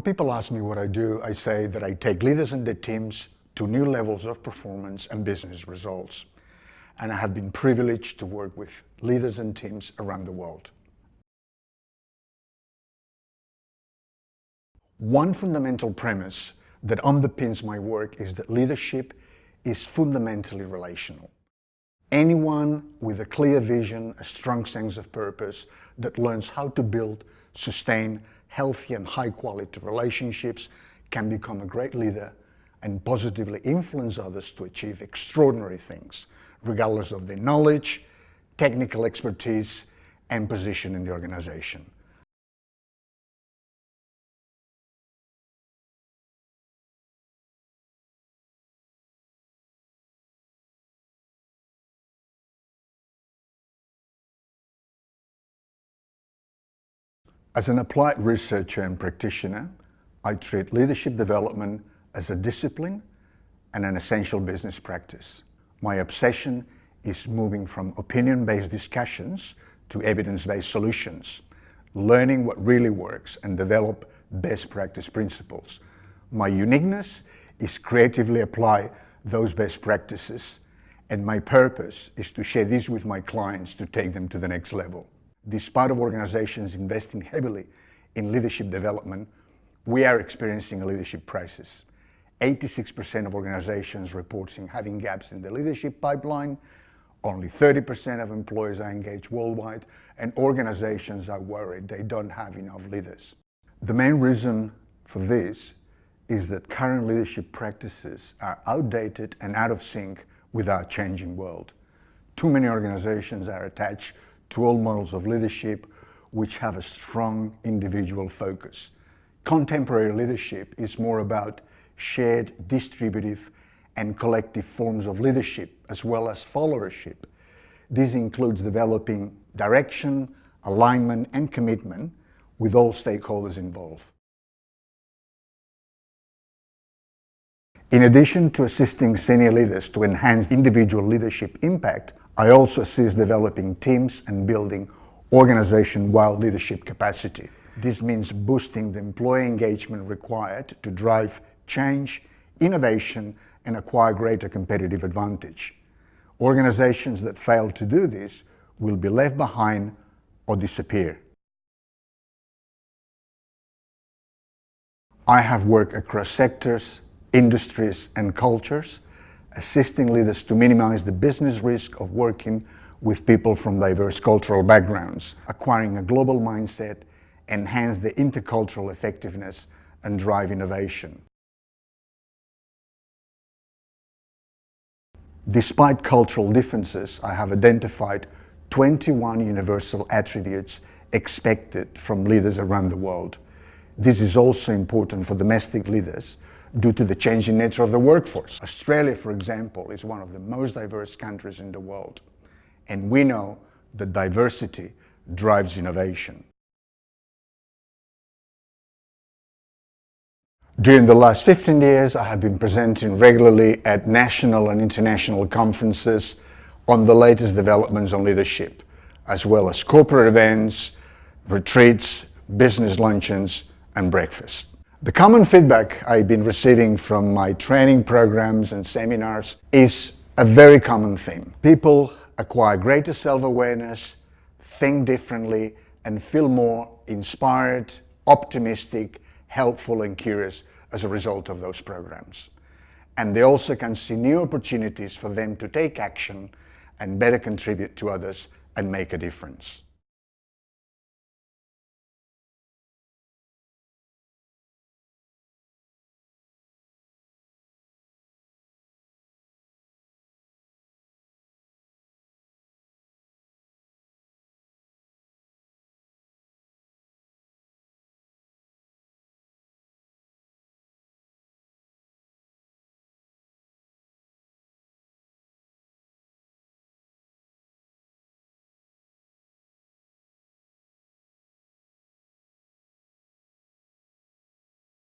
When people ask me what I do, I say that I take leaders and their teams to new levels of performance and business results. And I have been privileged to work with leaders and teams around the world. One fundamental premise that underpins my work is that leadership is fundamentally relational. Anyone with a clear vision, a strong sense of purpose, that learns how to build, sustain healthy and high-quality relationships can become a great leader and positively influence others to achieve extraordinary things, regardless of their knowledge, technical expertise, and position in the organization. As an applied researcher and practitioner, I treat leadership development as a discipline and an essential business practice. My obsession is moving from opinion-based discussions to evidence-based solutions, learning what really works and develop best practice principles. My uniqueness is creatively apply those best practices, and my purpose is to share this with my clients to take them to the next level. Despite of organizations investing heavily in leadership development, we are experiencing a leadership crisis. 86% of organizations reporting having gaps in the leadership pipeline, only 30% of employees are engaged worldwide, and organizations are worried they don't have enough leaders. The main reason for this is that current leadership practices are outdated and out of sync with our changing world. Too many organizations are attached to old models of leadership which have a strong individual focus. Contemporary leadership is more about shared, distributive, and collective forms of leadership, as well as followership. This includes developing direction, alignment, and commitment with all stakeholders involved. In addition to assisting senior leaders to enhance individual leadership impact, I also assist developing teams and building organization-wide leadership capacity. This means boosting the employee engagement required to drive change, innovation, and acquire greater competitive advantage. Organizations that fail to do this will be left behind or disappear. I have worked across sectors, industries, and cultures, assisting leaders to minimize the business risk of working with people from diverse cultural backgrounds, acquiring a global mindset, enhance the intercultural effectiveness, and drive innovation. Despite cultural differences, I have identified 21 universal attributes expected from leaders around the world. This is also important for domestic leaders due to the changing nature of the workforce. Australia, for example, is one of the most diverse countries in the world, and we know that diversity drives innovation. During the last 15 years, I have been presenting regularly at national and international conferences on the latest developments on leadership, as well as corporate events, retreats, business luncheons, and breakfast. The common feedback I've been receiving from my training programs and seminars is a very common theme. People acquire greater self-awareness, think differently, and feel more inspired, optimistic, helpful, and curious as a result of those programs. And they also can see new opportunities for them to take action and better contribute to others and make a difference.